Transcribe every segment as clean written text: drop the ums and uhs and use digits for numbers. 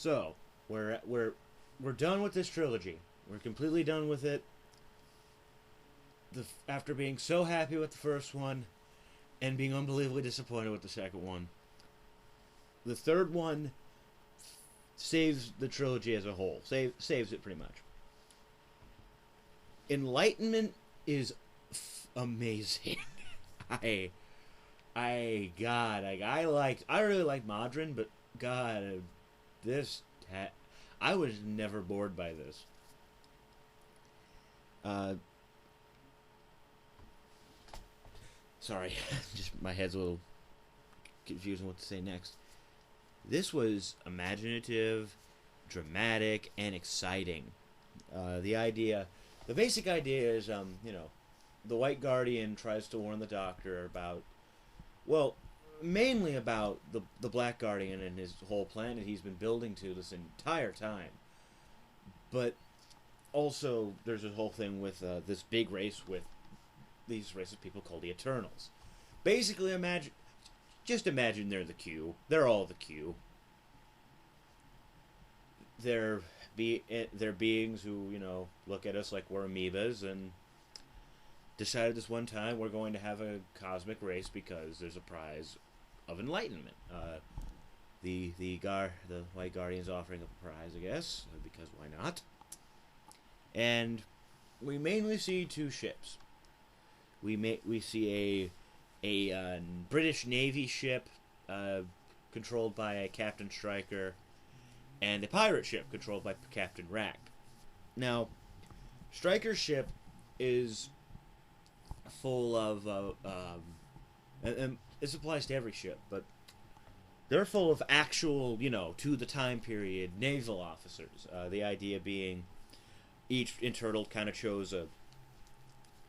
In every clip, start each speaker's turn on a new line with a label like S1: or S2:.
S1: So we're done with this trilogy. We're completely done with it. After being so happy with the first one and being unbelievably disappointed with the second one, the third one saves the trilogy as a whole. Saves it pretty much. Enlightenment is amazing. I I really liked Modern, but God, this I was never bored by this. Uh, Sorry, just my head's a little confused on what to say next. This was imaginative, dramatic, and exciting. The basic idea is, the White Guardian tries to warn the Doctor about, well, mainly about the Black Guardian and his whole planet he's been building to this entire time. But also, there's a whole thing with this big race with these race of people called the Eternals. Basically, just imagine they're the Q. They're all the Q. They're beings who, look at us like we're amoebas and decided this one time we're going to have a cosmic race because there's a prize of enlightenment. The White Guardian's offering a prize, I guess, because why not? And we mainly see two ships. We see a British Navy ship controlled by a Captain Stryker, and a pirate ship controlled by Captain Rack. Now, Stryker's ship is full of, and this applies to every ship, but they're full of actual, to the time period, naval officers. The idea being each Intertal kind of chose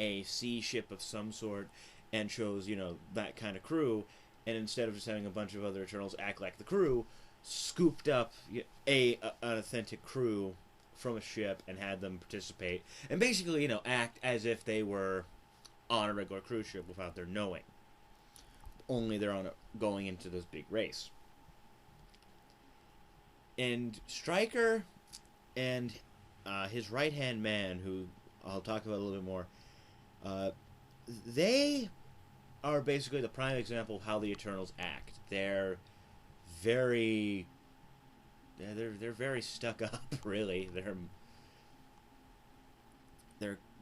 S1: a sea ship of some sort and chose, that kind of crew, and instead of just having a bunch of other Eternals act like the crew, scooped up an authentic crew from a ship and had them participate and basically, act as if they were on a regular cruise ship without their knowing. Only they're going into this big race. And Stryker and his right-hand man, who I'll talk about a little bit more, they are basically the prime example of how the Eternals act. They're very stuck up, really.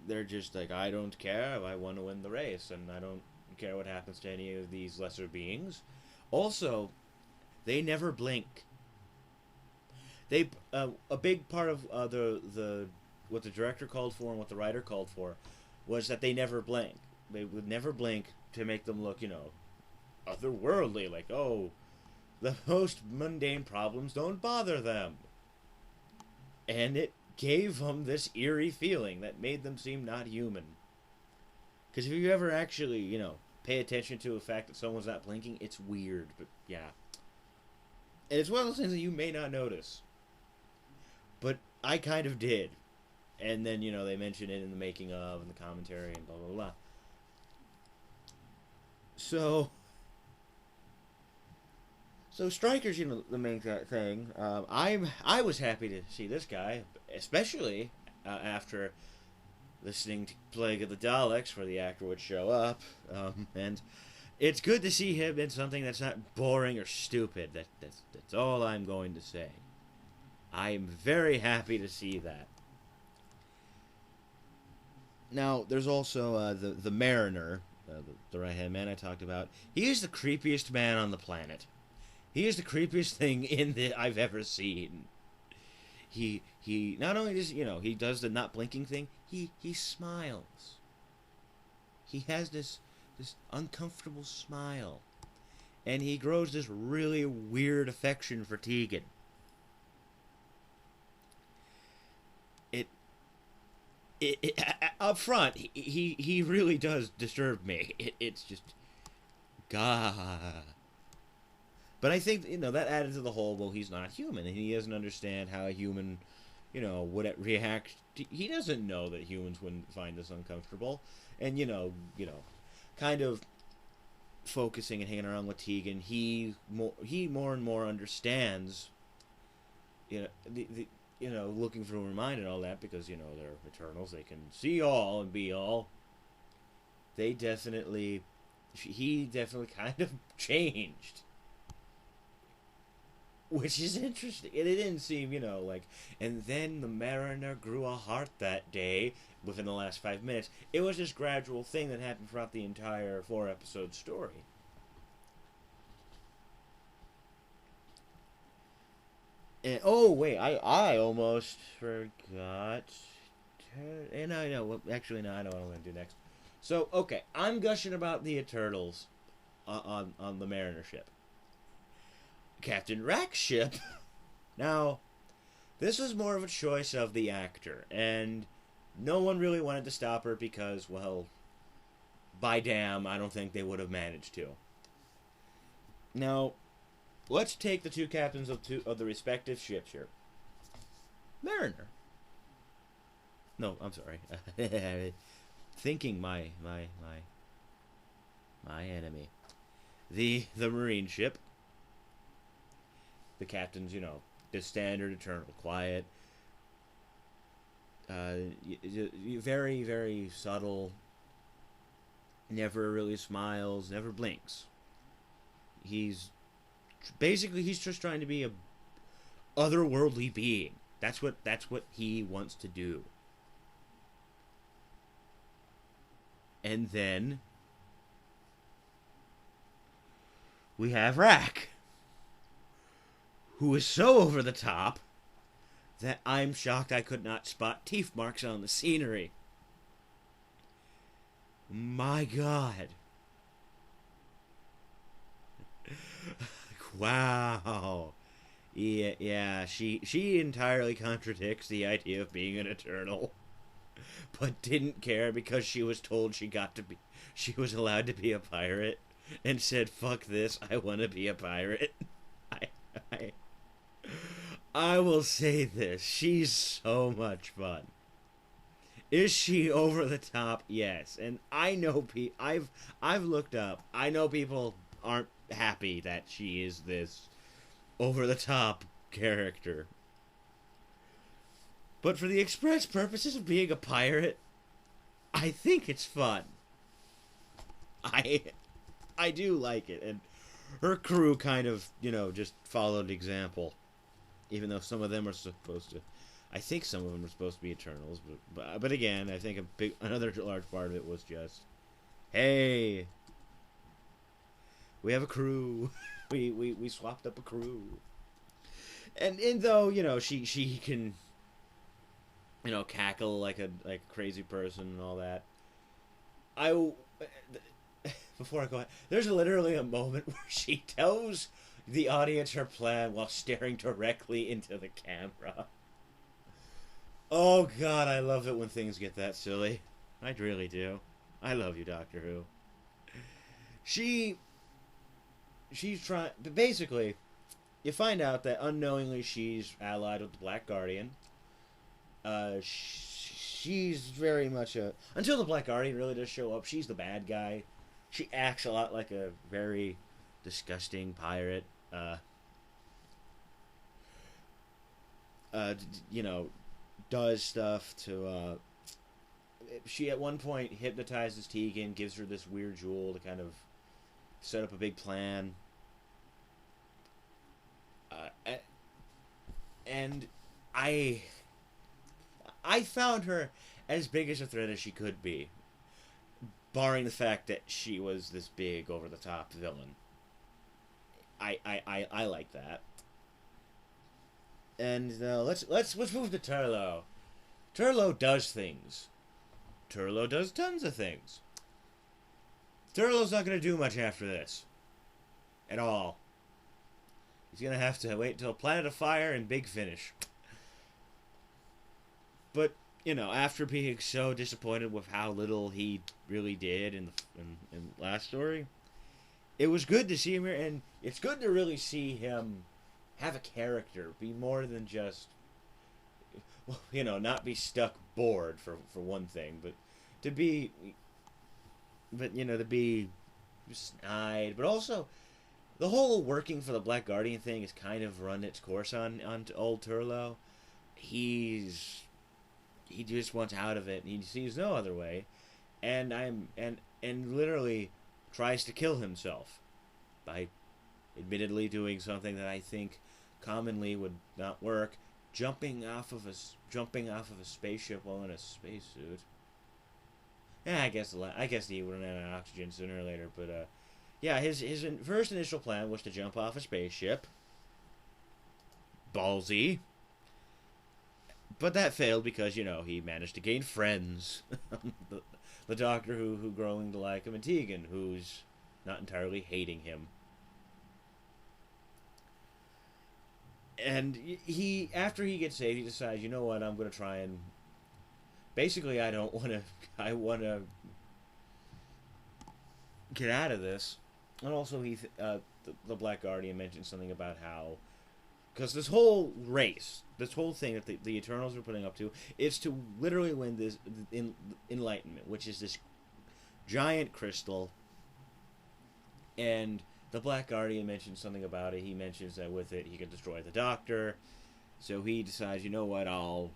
S1: They're just like, I don't care, I want to win the race, and I don't care what happens to any of these lesser beings. Also, they never blink. They a big part of the what the director called for and what the writer called for was that they never blink. They would never blink to make them look, otherworldly, like, oh, the most mundane problems don't bother them. And it gave them this eerie feeling that made them seem not human. Because if you ever actually, pay attention to the fact that someone's not blinking, it's weird, but yeah. And it's one of those things that you may not notice. But I kind of did. And then, they mention it in the making of and the commentary and blah, blah, blah. So Stryker's, the main thing. I was happy to see this guy, especially after listening to Plague of the Daleks, where the actor would show up. And it's good to see him in something that's not boring or stupid. That's all I'm going to say. I'm very happy to see that. Now, there's also the Mariner, the right-hand man I talked about. He is the creepiest man on the planet. He is the creepiest thing I've ever seen. He not only does, he does the not blinking thing, he smiles. He has this uncomfortable smile. And he grows this really weird affection for Tegan. Up front, he really does disturb me. It's just, God. But I think, that added to the whole, well, he's not human, and he doesn't understand how a human, would react. He doesn't know that humans wouldn't find this uncomfortable. And, kind of focusing and hanging around with Tegan, he more and more understands you know, the looking for her mind and all that, because they're Eternals, they can see all and be all. They definitely, he definitely kind of changed, which is interesting. And it didn't seem, like, and then the Mariner grew a heart that day within the last 5 minutes. It was this gradual thing that happened throughout the entire 4-episode story. And, oh, wait, I almost forgot. And I know, well, actually, no, I know what I'm going to do next. So, okay, I'm gushing about the Eternals on the Mariner ship. Captain Rack's ship. Now, this was more of a choice of the actor, and no one really wanted to stop her because, well, by damn, I don't think they would have managed to. Now, let's take the two captains of the respective ships here. Mariner. No, I'm sorry. Thinking my enemy. The Marine ship. The captain's, the standard Eternal, quiet, very, very subtle, never really smiles, never blinks. He's just trying to be a otherworldly being. That's what he wants to do. And then we have Rack, who is so over the top that I'm shocked I could not spot teeth marks on the scenery. My God. Wow. Yeah, she entirely contradicts the idea of being an Eternal, but didn't care because she was told she was allowed to be a pirate, and said, fuck this, I want to be a pirate. I will say this, she's so much fun. Is she over the top? Yes. And I know I've looked up. I know people aren't happy that she is this over the top character. But for the express purposes of being a pirate, I think it's fun. I do like it, and her crew kind of, just followed example. Even though some of them are supposed to, I think some of them are supposed to be Eternals, but again, I think another large part of it was just, hey, we have a crew, we swapped up a crew, and though she can, cackle like a crazy person and all that, before I go ahead, there's literally a moment where she tells the audience her plan while staring directly into the camera. Oh God, I love it when things get that silly. I really do. I love you, Doctor Who. She's trying, basically, you find out that unknowingly she's allied with the Black Guardian. She's very much until the Black Guardian really does show up, she's the bad guy. She acts a lot like a very disgusting pirate. Does stuff to, she at one point hypnotizes Tegan, gives her this weird jewel to kind of set up a big plan. And I found her as big as a threat as she could be, barring the fact that she was this big over the top villain. I like that. And let's move to Turlough. Turlough does things. Turlough does tons of things. Turlough's not going to do much after this. At all. He's going to have to wait until Planet of Fire and Big Finish. But, after being so disappointed with how little he really did in the last story, it was good to see him here, and it's good to really see him have a character, be more than just, not be stuck bored for one thing, but to be snide, but also, the whole working for the Black Guardian thing has kind of run its course on old Turlough. He's he just wants out of it. He sees no other way, and literally tries to kill himself by admittedly doing something that I think commonly would not work, jumping off of a spaceship while in a spacesuit. Yeah, I guess he would run out of oxygen sooner or later, but yeah, his first initial plan was to jump off a spaceship. Ballsy. But that failed because, he managed to gain friends. the doctor who growing to like him, and Tegan, who's not entirely hating him. And after he gets saved, he decides, you know what, I'm going to try and... Basically, I want to get out of this. And also, the Black Guardian mentioned something about how... Because this whole race, this whole thing that the Eternals are putting up to, is to literally win this Enlightenment, which is this giant crystal. And the Black Guardian mentions something about it. He mentions that with it, he can destroy the Doctor. So he decides, you know what, I'll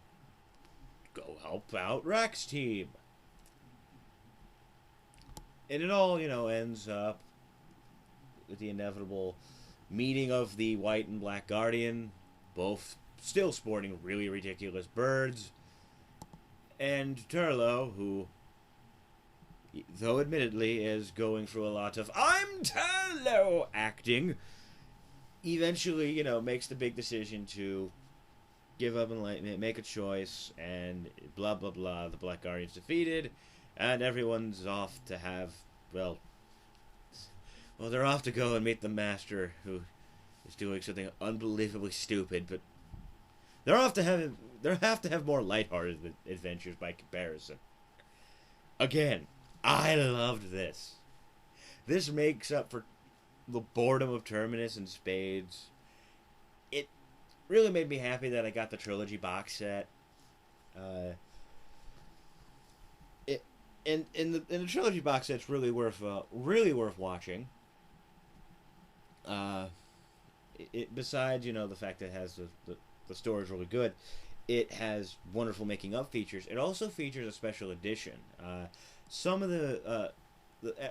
S1: go help out Rex team. And it all, ends up with the inevitable meeting of the White and Black Guardian, both still sporting really ridiculous birds, and Turlough, who, though admittedly is going through a lot of "I'm Turlough" acting, eventually, makes the big decision to give up Enlightenment, make a choice, and blah blah blah. The Black Guardian's defeated, and everyone's off to have, well, they're off to go and meet the Master, who is doing something unbelievably stupid, but they have to have more lighthearted adventures by comparison. Again, I loved this. This makes up for the boredom of Terminus and Spades. It really made me happy that I got the Trilogy box set. In the Trilogy box set's really worth watching. Besides, the fact that it has the story's really good, it has wonderful making of features. It also features a special edition. Some of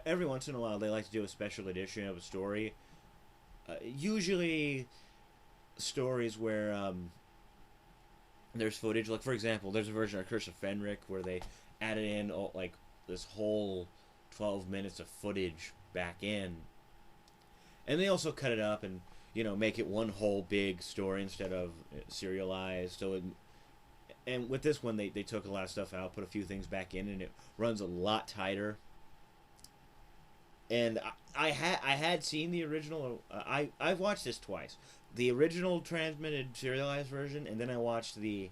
S1: every once in a while they like to do a special edition of a story. Usually stories where there's footage. Like, for example, there's a version of Curse of Fenric where they added in this whole 12 minutes of footage back in. And they also cut it up and, make it one whole big story instead of serialized. And with this one, they took a lot of stuff out, put a few things back in, and it runs a lot tighter. And I had seen the original. I've watched this twice. The original transmitted serialized version, and then I watched the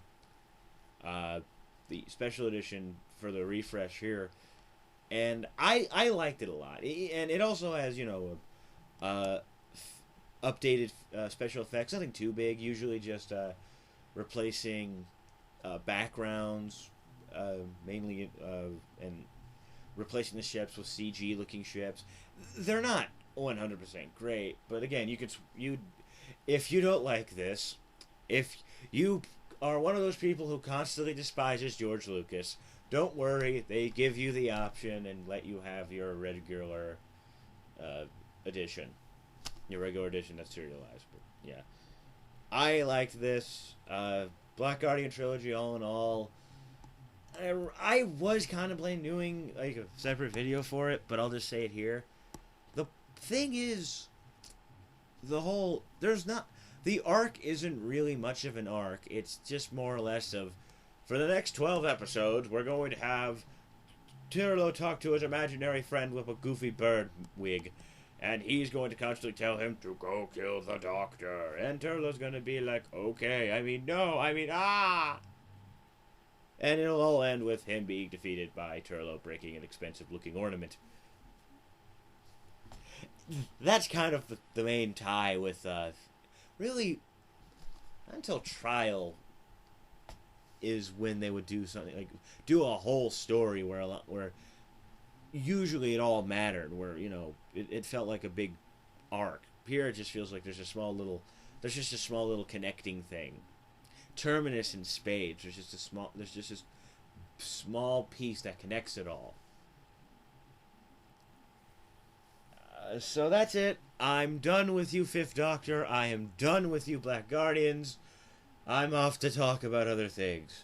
S1: special edition for the refresh here. And I liked it a lot. And it also has, updated special effects. Nothing too big. Usually just replacing backgrounds, mainly, and replacing the ships with CG-looking ships. They're not 100% great, but again, if you don't like this, if you are one of those people who constantly despises George Lucas, don't worry. They give you the option and let you have your regular edition. Your regular edition that's serialized. But yeah, I liked this. Black Guardian Trilogy, all in all. I was contemplating doing like a separate video for it, but I'll just say it here. The thing is, the arc isn't really much of an arc. It's just more or less of, for the next 12 episodes, we're going to have Turlough talk to his imaginary friend with a goofy bird wig. And he's going to constantly tell him to go kill the Doctor. And Turlough's going to be like, okay, ah! And it'll all end with him being defeated by Turlough breaking an expensive-looking ornament. That's kind of the main tie with, really, until Trial is when they would do something, like, do a whole story where usually it all mattered, where, it felt like a big arc. Here it just feels like there's just a small little connecting thing. Terminus and Spades, there's just this small piece that connects it all. So that's it. I'm done with you, Fifth Doctor. I am done with you, Black Guardians. I'm off to talk about other things.